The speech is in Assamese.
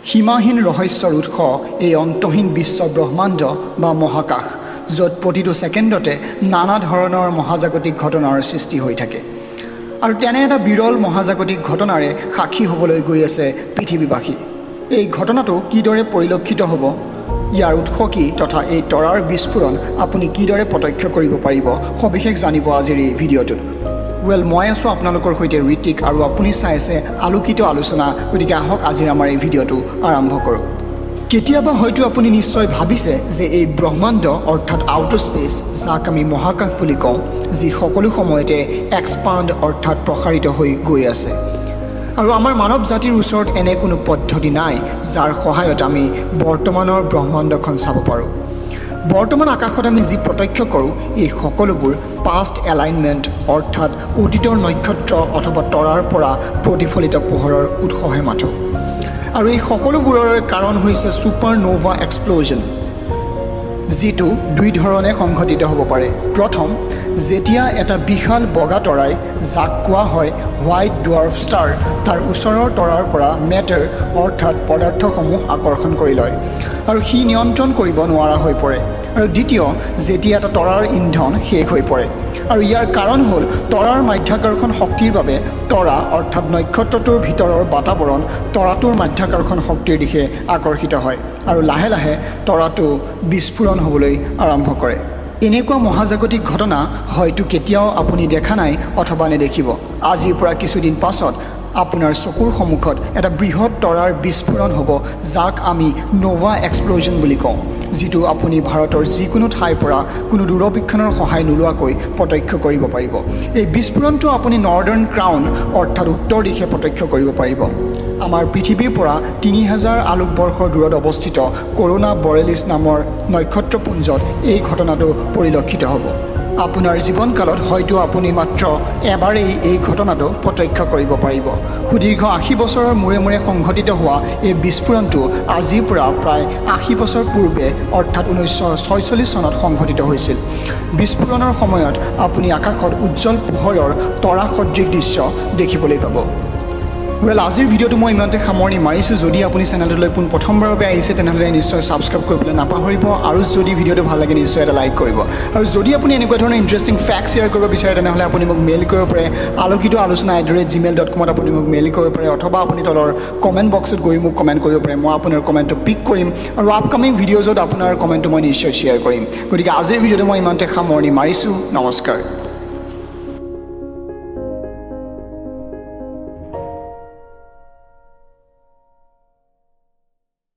সীমাহীন ৰহস্যৰ উৎস এই অন্তহীন বিশ্ব ব্ৰহ্মাণ্ড বা মহাকাশ য'ত প্ৰতিটো ছেকেণ্ডতে নানা ধৰণৰ মহাজাগতিক ঘটনাৰ সৃষ্টি হৈ থাকে আৰু তেনে এটা বিৰল মহাজাগতিক ঘটনাৰে সাক্ষী হ'বলৈ গৈ আছে পৃথিৱীবাসী এই ঘটনাটো কিদৰে পৰিলক্ষিত হ'ব ইয়াৰ উৎস কি তথা এই তৰাৰ বিস্ফোৰণ আপুনি কিদৰে প্ৰত্যক্ষ কৰিব পাৰিব সবিশেষ জানিব আজিৰ এই ভিডিঅ'টোত মই আছোঁ আপোনালোকৰ সৈতে ঋতিক আৰু আপুনি চাই আছে আলোকিত আলোচনা গতিকে আহক আজিৰ আমাৰ এই ভিডিঅ'টো আৰম্ভ কৰোঁ কেতিয়াবা হয়তো আপুনি নিশ্চয় ভাবিছে যে এই ব্ৰহ্মাণ্ড অৰ্থাৎ আউটাৰ স্পেচ যাক আমি মহাকাশ বুলি কওঁ যি সকলো সময়তে এক্সপাণ্ড অৰ্থাৎ প্ৰসাৰিত হৈ গৈ আছে আৰু আমাৰ মানৱ জাতিৰ ওচৰত এনে কোনো পদ্ধতি নাই যাৰ সহায়ত আমি বৰ্তমানৰ ব্ৰহ্মাণ্ডখন চাব পাৰোঁ বৰ্তমান আকাশত আমি যি প্ৰত্যক্ষ কৰোঁ এই সকলোবোৰ পাষ্ট এলাইনমেণ্ট অৰ্থাৎ অতীতৰ নক্ষত্ৰ অথবা তৰাৰ পৰা প্ৰতিফলিত পোহৰৰ উৎসহে মাথো আৰু এই সকলোবোৰৰ কাৰণ হৈছে ছুপাৰনোভা এক্সপ্ল'জন যিটো দুই ধৰণে সংঘটিত হ'ব পাৰে প্ৰথম যেতিয়া এটা বিশাল বগা তৰাই যাক কোৱা হয় হোৱাইট ডুৱাৰ্ফ ষ্টাৰ তাৰ ওচৰৰ তৰাৰ পৰা মেটাৰ অৰ্থাৎ পদাৰ্থসমূহ আকৰ্ষণ কৰি লয় আৰু সি নিয়ন্ত্ৰণ কৰিব নোৱাৰা হৈ পৰে আৰু দ্বিতীয় যেতিয়া এটা তৰাৰ ইন্ধন শেষ হৈ পৰে আৰু ইয়াৰ কাৰণ হ'ল তৰাৰ মাধ্যাকৰ্ষণ শক্তিৰ বাবে তৰা অৰ্থাৎ নক্ষত্ৰটোৰ ভিতৰৰ বাতাৱৰণ তৰাটোৰ মাধ্যাকৰ্ষণ শক্তিৰ দিশে আকৰ্ষিত হয় আৰু লাহে লাহে তৰাটো বিস্ফোৰণ হ'বলৈ আৰম্ভ কৰে এনেকুৱা মহাজাগতিক ঘটনা হয়তো কেতিয়াও আপুনি দেখা নাই অথবা নেদেখিব আজিৰ পৰা কিছুদিন পাছত আপোনাৰ চকুৰ সন্মুখত এটা বৃহৎ তৰাৰ বিস্ফোৰণ হ'ব যাক আমি নোভা এক্সপ্ল'জন বুলি কওঁ যিটো আপুনি ভাৰতৰ যিকোনো ঠাইৰ পৰা কোনো দূৰবীক্ষণৰ সহায় নোলোৱাকৈ প্ৰত্যক্ষ কৰিব পাৰিব এই বিস্ফোৰণটো আপুনি নৰ্দাৰ্ণ ক্ৰাউন অৰ্থাৎ উত্তৰ দিশে প্ৰত্যক্ষ কৰিব পাৰিব আমাৰ পৃথিৱীৰ পৰা ৩০০০ আলোকবৰ্ষৰ দূৰত অৱস্থিত কৰোনা বৰেলিছ নামৰ নক্ষত্ৰপুঞ্জত এই ঘটনাটো পৰিলক্ষিত হ'ব আপোনাৰ জীৱনকালত হয়তো আপুনি মাত্ৰ এবাৰেই এই ঘটনাটো প্ৰত্যক্ষ কৰিব পাৰিব সুদীৰ্ঘ ৮০ বছৰৰ মূৰে মূৰে সংঘটিত হোৱা এই বিস্ফোৰণটো আজিৰ পৰা প্ৰায় ৮০ বছৰ পূৰ্বে অৰ্থাৎ ১৯৪৬ চনত সংঘটিত হৈছিল বিস্ফোৰণৰ সময়ত আপুনি আকাশত উজ্জ্বল পোহৰৰ তৰাসদৃশ দৃশ্য দেখিবলৈ পাব আজিৰ ভিডিঅ'টো মই ইমানতে সামৰণি মাৰিছোঁ যদি আপুনি চেনেলটোলৈ পোনপ্ৰথমবাৰৰ বাবে আহিছে তেনেহ'লে নিশ্চয় ছাবস্ক্ৰাইব কৰিবলৈ নাপাহৰিব আৰু যদি ভিডিঅ'টো ভাল লাগে নিশ্চয় এটা লাইক কৰিব আৰু যদি আপুনি এনেকুৱা ধৰণৰ ইণ্টাৰেষ্টিং ফেক্ট শ্বেয়াৰ কৰিব বিচাৰে তেনেহ'লে আপুনি মোক মেইল কৰিব পাৰে আলোকিত আলোচনা @gmail.com আপুনি মোক মেইল কৰিব পাৰে অথবা আপুনি তলৰ কমেণ্ট বক্সত গৈ মোক কমেণ্ট কৰিব পাৰে মই আপোনাৰ কমেণ্টটো পিক কৰিম আৰু আপকামিং ভিডিঅ'জত আপোনাৰ কমেণ্টটো মই নিশ্চয় শ্বেয়াৰ কৰিম গতিকে আজিৰ ভিডিঅ'টো মই ইমানতে সামৰণি মাৰিছোঁ নমস্কাৰ